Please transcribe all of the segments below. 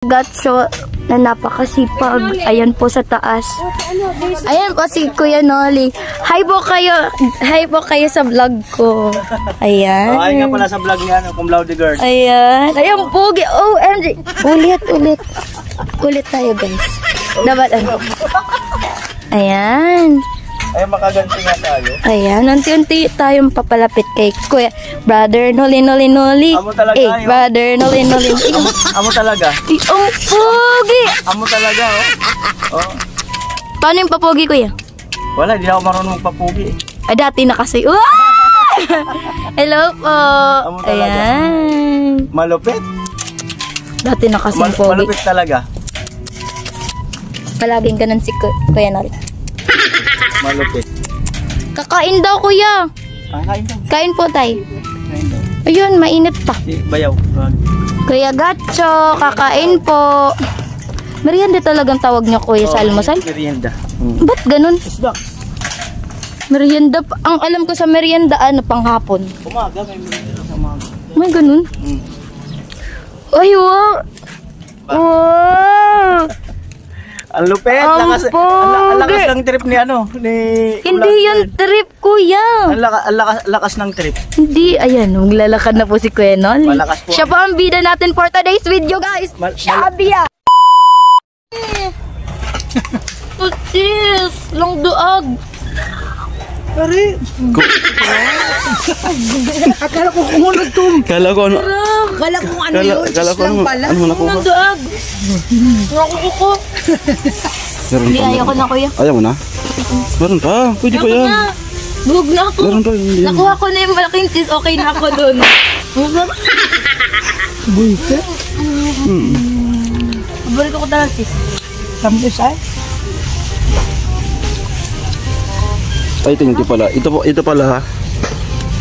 Gatso na napakasipag. Ayan po sa taas. Ayan po si Kuya Noli. Hi po kayo sa vlog ko. Ayan. Ay nga pala sa vlog niya, cum laude girl. Ayan. Ayan, pogi. OMG. Ulit tayo, guys. Dapat ano. Ayan. Ay, makaganti nga tayo. Ayan, unti-unti tayong papalapit kay Kuya Brother Noli. Amo talaga yun. Brother Noli. Amo talaga. Ang pogi! Amo talaga, oh. Paano yung papogi, Kuya? Wala, hindi ako marunong magpapugi. Ay, dati na kasi. Hello po. Amo talaga. Ayan. Malupit. Dati na kasi pogi. Malupit talaga. Palaging ganun si Kuya Noli. Malupit. Kakain daw, Kuya. Kain daw. Kain po, tay. Kain daw. Ayun, mainit pa. Bayaw. Kuya Gatso, kakain po. Merienda talagang tawag niya, Kuya, sa almusal? Merienda. Ba't ganun? Isda. Merienda. Ang alam ko sa merienda, panghapon. Umaga, may merienda sa umaga. May ganun? Ay, wow. Wow. Ang lupit. Ang lakas ng trip ni Hindi yun trip, Kuya. Ang lakas ng trip. Hindi, ayan, maglalakad na po si Kuya Noli. Malakas po. Siya po ang bida natin for today's video, guys. Shabi ah. Tutis, long duag. Pare. Akala ko kumunod to. Kala ko ano yun. Kala ko ano pala. Long duag. Nakukuko. Hindi, ayoko na, Kuya. Ayaw mo na? Meron pa. Pwede pa yan. Bugog na ako. Meron pa. Nakuha ko na yung malaking tis. Okay na ako dun. Buisit. Paborito ko talaga tis. Tamis ay. Ay, thank you pala. Ito pala ha.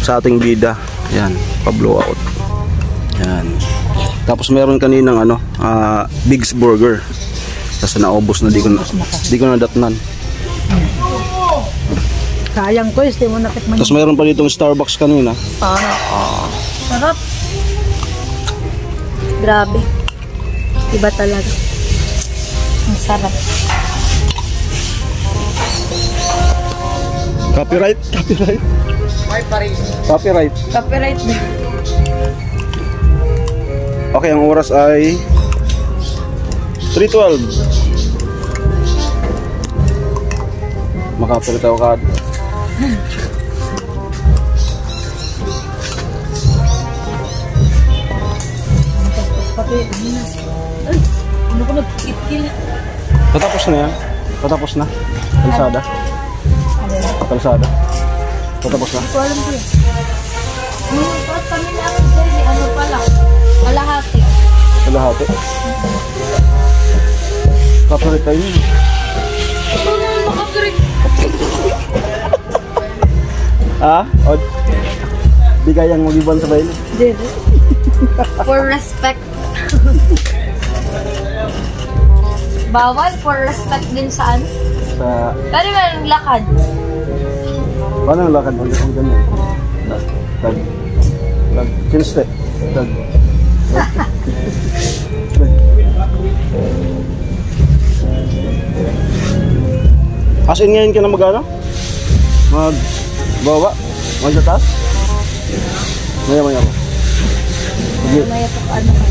Sa ating bida. Yan. Pa-blow out. Yan. Tapos meron kaninang Big's Burger. Kasi naubos na. Di ko na datnan. Sayang ko, hindi mo nakitman. Tapos meron pa ditong Starbucks kanina. Sarap. Grabe. Iba talaga. Ang sarap. Copyright. Copyright din. Okay, ang oras ay 3:12. Makapalit ako ka. Ano ko nagkikil? Tatapos na yan. Tatapos na. Kalsada. Tatapos na. Ito alam ko yun. Ba't kami na ako dyan? Ano pala? Kalahati. Kalahati. Kapalit tayo yun. Ito na makapirit. Od? Di kayang mag-ibang sa bayan. For respect. Bawal for respect din saan? Sa... Pero yung lakad. Paano ang lakad mo? Ang ganyan. Sinste. As in ngayon ka na mag-ano? Magbawa? Magtatas? Maya-maya mo. Maya pa paano ka?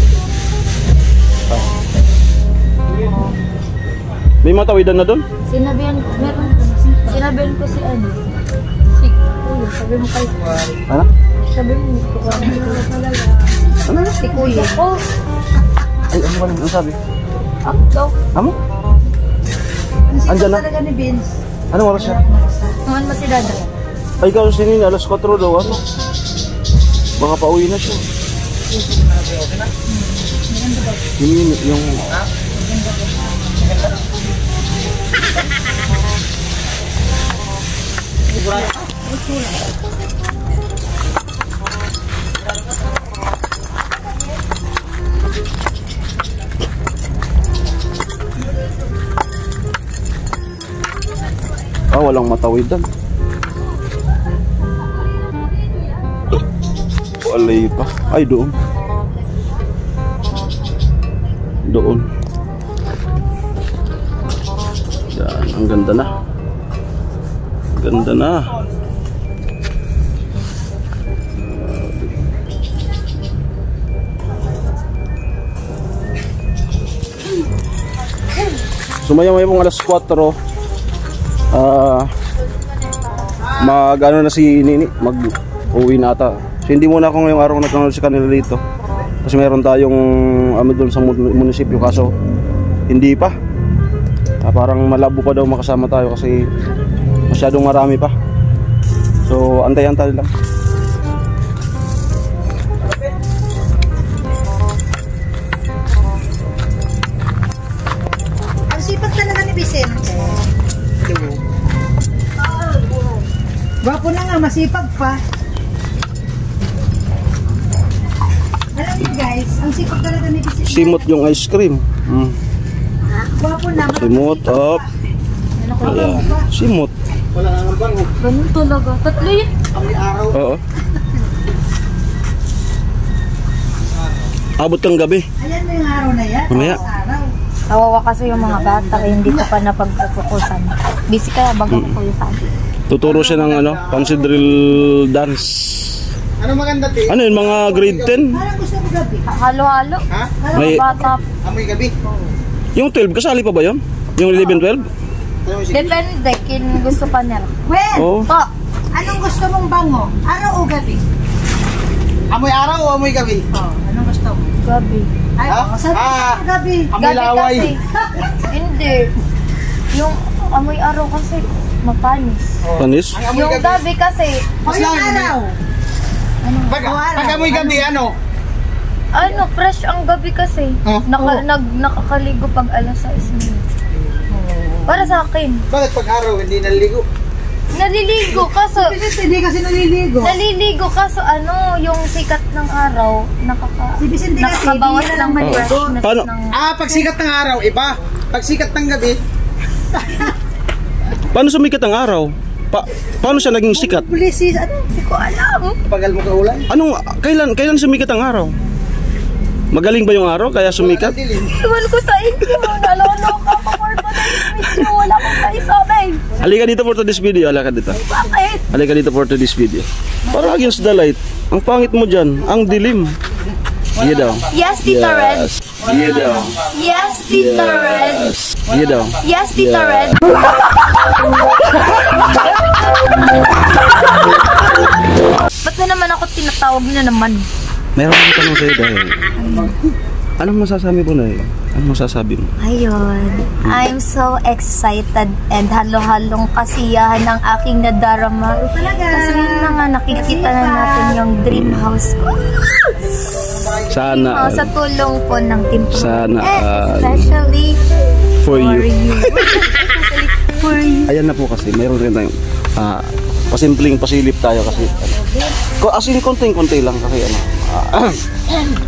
May matawidan na doon? Sinabihan ko, sinabihan ko si ano. Si Kuya, sabi mo kay Ano? sabi mo ko ka talaga. Ano? Si Kuya ko. Ay, ano ba lang? Ano sabi? Go. Amo? Andyan na? Talaga ni Vince. Anong oras siya? Naman mo si Dada. Ay, ikaw sinin, alas 4 daw. Ano? Baka pauwi na siya. Yung... walang matawidan. Walay pa. Ay, doon. doon. Yan, ang ganda na. Ganda na. Sumaya-maya pong alas 4. Mag-ano na si Nini, mag-uwi na ata. So hindi muna ako ngayong araw nagkanood sa kanila dito. Kasi meron tayong doon sa munisipyo, kaso hindi pa. Parang malabo pa daw makasama tayo kasi masyadong marami pa. So antay-antay lang. Ang sipag talaga ni Vicente. Gwapo na nga, masipag pa. Alam niyo guys, ang sipag talaga ni Vicente. Simot yung ice cream. Gwapo na. Simot up. Ayan. Simot. Ganun talaga. Tatlo yun. Oo. Abot kang gabi. Ayan mo yung araw na yan. Mamaya. Araw. Kawawa kasi yung mga bata kaya hindi ko pa napagkukusan. Busy kaya bago ko kukusan. Tuturo siya ng fancy drill dance. Ano maganda, te? Ano yun, mga grade 10? Parang gusto mo gabi. Halo-halo. Ha? May, Mga bata. Amoy gabi. yung 12, kasali pa ba yun? Yung 11, 12? Depende, kin gusto pa nila. Well, Oo. Po, anong gusto mong bango? Araw o gabi? Amoy araw o amoy gabi? Oh, anong gusto mo? gabi. Ay, Ha? sabi ko gabi. Amoy Gabi laway. kasi. Hindi. Yung amoy araw kasi mapanis. Panis? Ang amoy Yung gabi. gabi kasi, O yung araw? Pag amoy gabi, ano? fresh ang gabi kasi. Oh. Nakakaligo pag alas 6. Para sa akin. Bakit pag araw hindi naliligo? Naliligo kaso, Hindi kasi naliligo. kaso yung sikat ng araw, Si Vicente kasi, nakakabawas hindi ng na lang freshness Paano? ng... Pag sikat ng araw, iba. Pag sikat ng gabi, Paano sumikat ang araw? Paano siya naging sikat? Pulisis, ano? Hindi ko alam. pagal mo kaulan. Kailan sumikat ang araw? Magaling ba yung araw kaya sumikat? Dilim. Iwan ko sa inyo. Naloloka ako for today's video. Wala akong naisabi. Halika dito for today's video. Halika dito. Bakit? Halika dito for today's video. Para against the light. Ang pangit mo dyan. Ang dilim. Iya daw. Yes, Tita Red. Iya daw. Yes, Tita Red. Iya daw. Yes, Tita Red. Ba't na naman ako tinatawag na naman? Meron akong tanong sa'yo dahil. Anong masasabi mo na eh? Anong masasabi mo? Ayun. I'm so excited and halo-halong kasiyahan ang aking nadarama. Kasi yun na nga, nakikita na natin yung dream house ko. Sana. Sa tulong po ng team ko. Sana. Especially For you. Especially for you. Ayan na po kasi. Meron rin tayong pasimpleng pasilip tayo kasi. As in, konting-konti lang kasi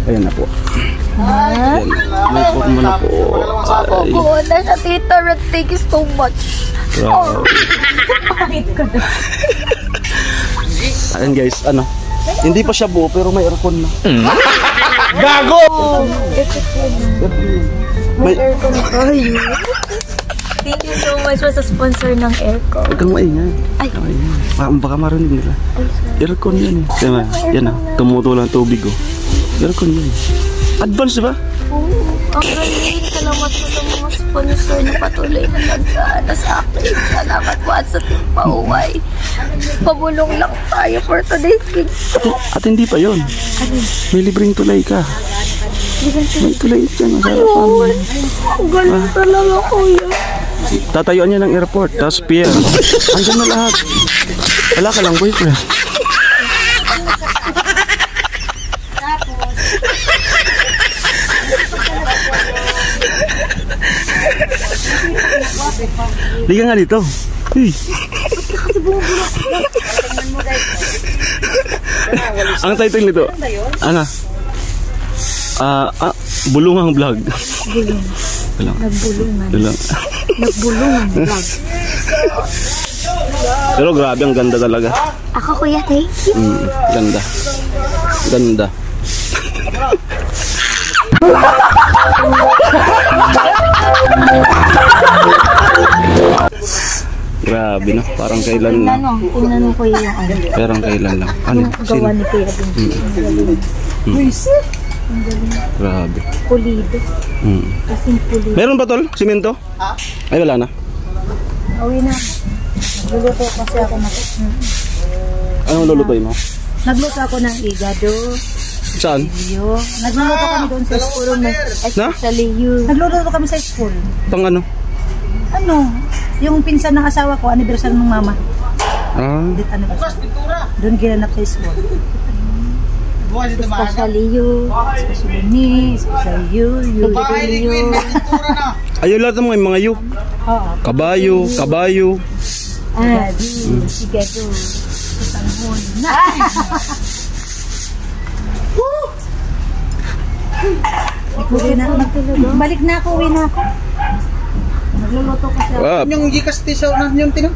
ayan na po. Ayan. May forma na po. Ay. Oo na siya, Tita Red. Thank you so much. Wow. Ayan guys, hindi pa siya buo pero may aircon na. Gago! May aircon na tayo. Thank you so much sa sponsor ng aircon. Huwag kang maingay. Ay. Baka marinig nila. Aircon yan eh. Diba? Yan tumutulo ng tubig oh. Aircon yan eh. Advance diba? Oo, ang galing. Salamat po sa mga sponsor na patuloy na nagkaana sa akin. Salamat po at sa team pauway. Pabulong lang tayo for today's gig. At hindi pa yon. May libreng tulay ka. May tulay dyan. Ayun. Ang galing talaga, kuya. Tatayuan niya ng airport. Tapos pier. Andyan na lahat. Wala ka lang boyfriend. Liga nga dito. Hey. Ang title nito, ano? Bulungang vlog. Bulong. Nagbulungan. Nagbulungan vlog. Pero grabe, ang ganda talaga. Ako, kuya, thank you. Ganda. Ganda. Grabe no, parang kailan lang. Tingnan mo kuya yung ano. Parang kailan lang. Ano? Gawa ni Kuya din. Grabe. Pulido. Kasing pulido. Meron ba tol? Simento? Ay wala na. Uwi na. Nagluluto kasi ako na. Anong lulutuin mo? Nagluto ako ng igado. Saan? Nagluluto kami doon sa school. Especially you. Nagluluto kami sa school. Pang ano? Ano? Yung pinsan ng asawa ko, anniversary ng mama. Doon ginanap sa school. Especially you. Especially me. Especially you. You. Ayun lahat ng mga yu. Kabayo, kabayo. Igado. Sanghon. Balik na ako, uwi na ako. Nagluluto kasi ako. Yung gikas tisaw na yung tinang.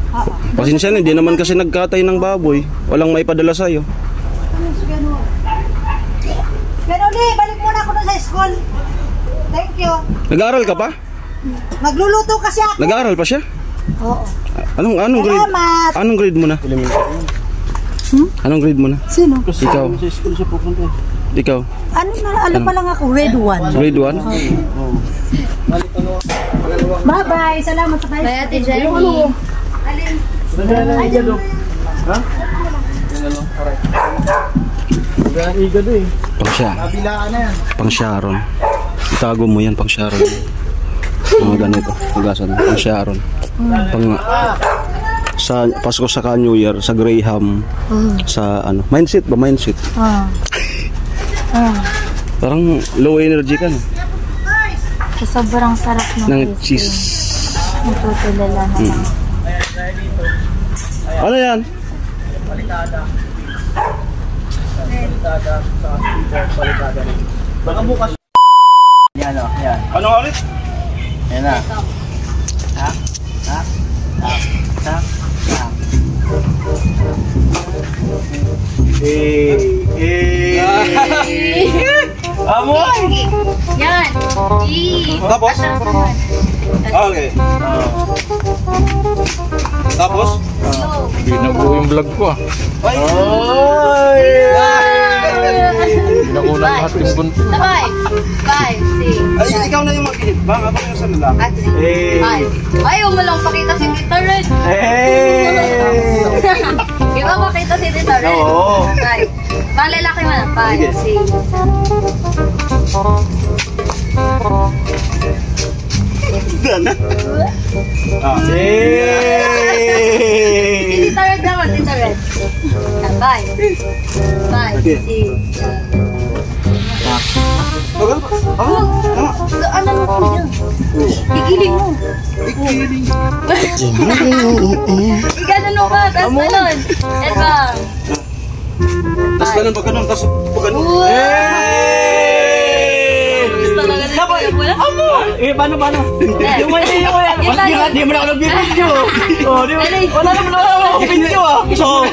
Pasensya na, hindi naman kasi nagkatay ng baboy. Walang maipadala sa'yo. Ganuli, balik muna ako doon sa school. Thank you. Nag-aaral ka pa? Magluluto kasi ako. Nag-aaral pa siya? Oo. Anong grade? Salamat. Anong grade mo na? Anong grade mo na? Sino? Ikaw. Ikaw. Ano na, alam pa lang ako, grade 1. Grade 1? Bye-bye, salamat sa kayo. Bye, Ate Jenny. Pang siya. Pang Sharon. Itago mo yan, pang Sharon. Mga ganito. Pagasan. Pang Sharon. Pang sa Pasko saka New Year, sa Graham, sa ano, mindset ba? Mindset. Parang low energy ka no? Sa sobrang sarap ng cheese. Matutulala na lang. Ano yan? Baka bukas. Yan o, yan. Ano ulit? Yan na. Ha? Ha? Ha? Ha? Ha? Amoy! Yan! Tapos? Okay. Tapos? Binago yung vlog ko ah. Ay! Binago na lahat yung bunto. Sabay! 5, 6, Ay, ikaw na yung mag-hit ba? Ako yung sa lalaki. 5. Ayaw mo lang pakita si Tita Red. Di ba makita si Tita Red? Oo. 5. Pang lalaki mo na. 5, 6. Dana? Si Tita Red naman, Tita Red. 5, 6. Ano mo po yan? Igiling mo. Iganon mo ka, tapos balon. Eto. Tapos ganun, pag ganun, tapos pag ganun. Gusto talaga rin ko yung wala. Paano? Yung may video ko yan. Di mo na ako nag-video. Wala naman ako video ah. So,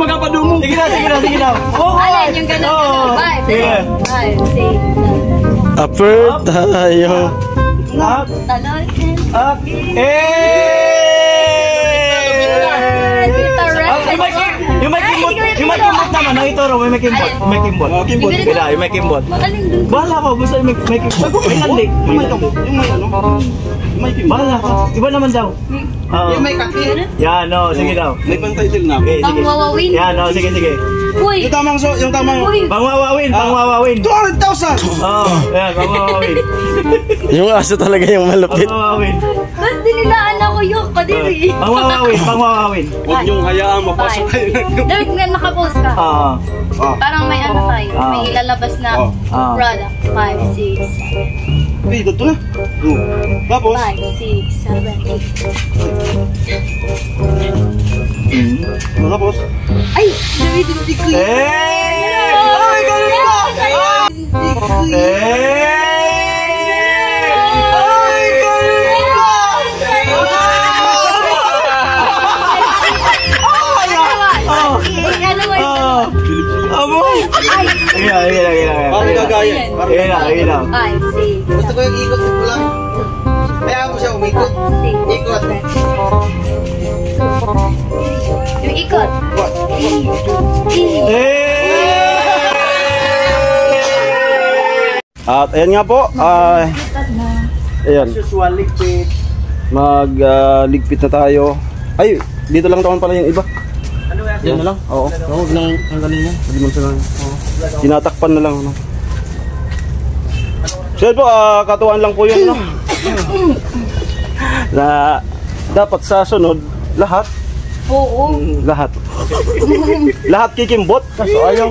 magpapadumong. Sige na. Alin, yung ganon. 5, 6, 7. Upper tayo. Talon. Yung may kimbot naman, nakituro, may kimbot. Yung may kimbot. Alin dun? Bahala ko, gusto yung may kimbot. May nandik. Yung may ano? May kimbot. Bahala ko. Iba naman daw. Yung may kaki. Yan, no, sige daw. May pang-title na. Okay, sige. Pangwawawin. Yan, no, sige. Uy! Yung tamang... Pangwawawin. 200,000! Oo, yan, pangwawawin. Yung aso talaga yung malupit. Pangwawawin. Tapos dinilaan ako yung kadiri. Pangwawawin. Huwag niyong hayaan mapasok kayo. Dahil nga nakapost ka. Oo. Parang may ano tayo. May ilalabas na product. 5, 6, 7. Uy, dito na. Tapos? 5, 6, 7, 8. Tapos? Ay! Dami-dami ko yun. Ay, ganun ba? Ano mo yun? Amoy! Ayan. Parang gagaya. Ayan. 5, 6, Gusto ko yung ikot ko lang. Kaya mo siya umikot. 6, Ikot. 7, At ayan nga po, ayan, Usual liquid. ligpit na tayo. Ay, dito lang naman pala yung iba. Ano yan? Yan na lang. Oo. Huwag na ang galing yan. Hindi man sila. Tinatakpan na lang. Ano. So yun po, katuwaan lang po yun. No? Na dapat sa sunod, lahat. Oo. Lahat. Lahat kikimbot. Kaso ayaw.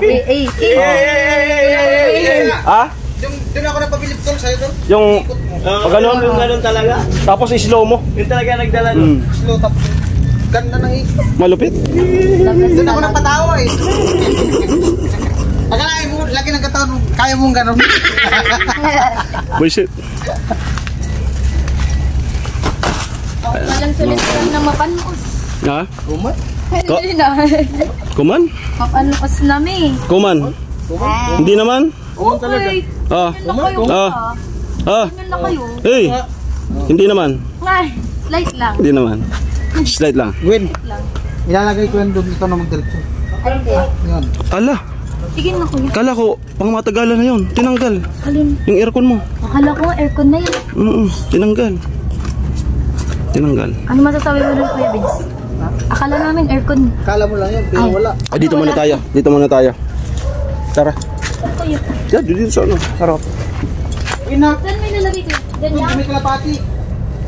Ah? Doon ako napabilib ko sa'yo doon. Yung pag Ganun talaga. tapos i-slow mo. Yung talaga nagdala doon. Slow tapos. Ganda ng ikot. Malupit. Doon ako napatawa eh. Akalain mo, laki ng katawan mo. Kaya mong gano'n. Bullshit. Walang sulit na mapanos. Ha? Kumat? Hindi na. Kuman? Mapanos namin. Kuman? Hindi naman? Oo talaga. Ah. Ganyan na kayo. Ah. Ganyan na kayo. Hey. Hindi naman. Ay, light lang. Hindi naman. Slight lang. Win. Ilalagay ko yan doon dito na magdiretso. Yan. Ala. Sige na kuya. Kala ko pang matagalan na yun. Tinanggal. Alin? Yung aircon mo. Akala ko aircon na yan. Tinanggal. Tinanggal. Ano masasabi mo nun Kuya Vince? Akala namin aircon. Kala mo lang yan, pero wala. Ay, dito muna tayo. Dito muna tayo. Tara. Kuya. Yan, dito sa ano. Harap. Ina, Saan may nalagay ko? doon Ganyan? may kalapati.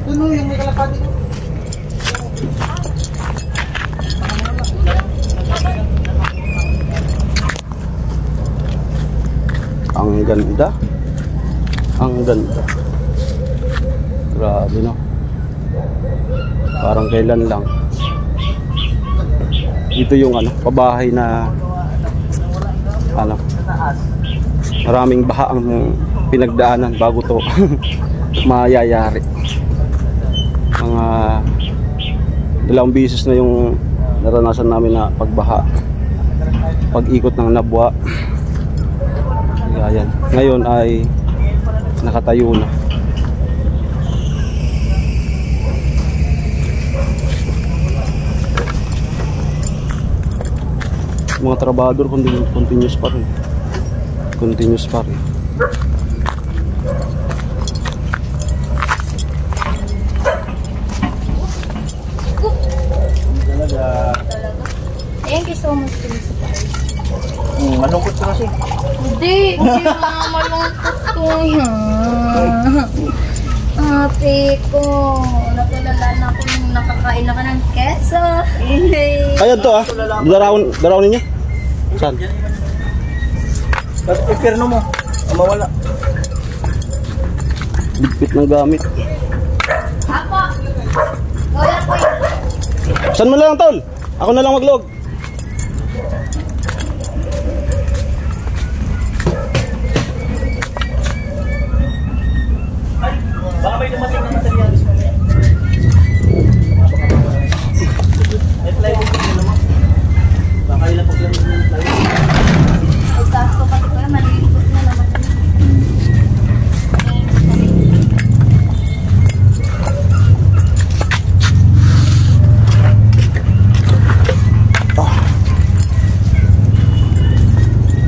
Doon mo yung may kalapati ko. Ang ganda. Ang ganda. Grabe, no? Parang kailan lang. Ito yung ano, pabahay na ano, maraming baha ang pinagdaanan bago to mayayari. Mga 2 beses na yung naranasan namin na pagbaha, pag-ikot ng Nabwa. Ayan. Ngayon ay nakatayo na. Mga trabador continuous pa rin. Continuous pa rin. Thank you so much. Malungkot ka kasi. Hindi lang malungkot ko yan. Ate ko, natulala na ako yung nakakain na ka ng keso. Ayan to Darawin ninyo. Saan? Tapos iperno mo, mawala. Bigpit ng gamit. Apo! Lola ko yun. Saan mo na lang, tol? Ako na lang maglog. Baka may dumating na materialis mo yan. May plywood ko naman. Baka ilang paglang yung plywood. Ay, taas ko pati ko yan. Malilipot na naman.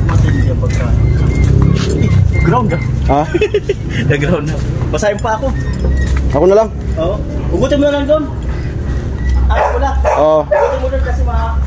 Matindi ang pagkain. Ground ah. Ha? Nag-ground na. Basahin pa ako. Ako na lang. Oo. Ugutin mo na lang doon. Ayaw ko lang. Oo. Ugutin mo doon kasi baka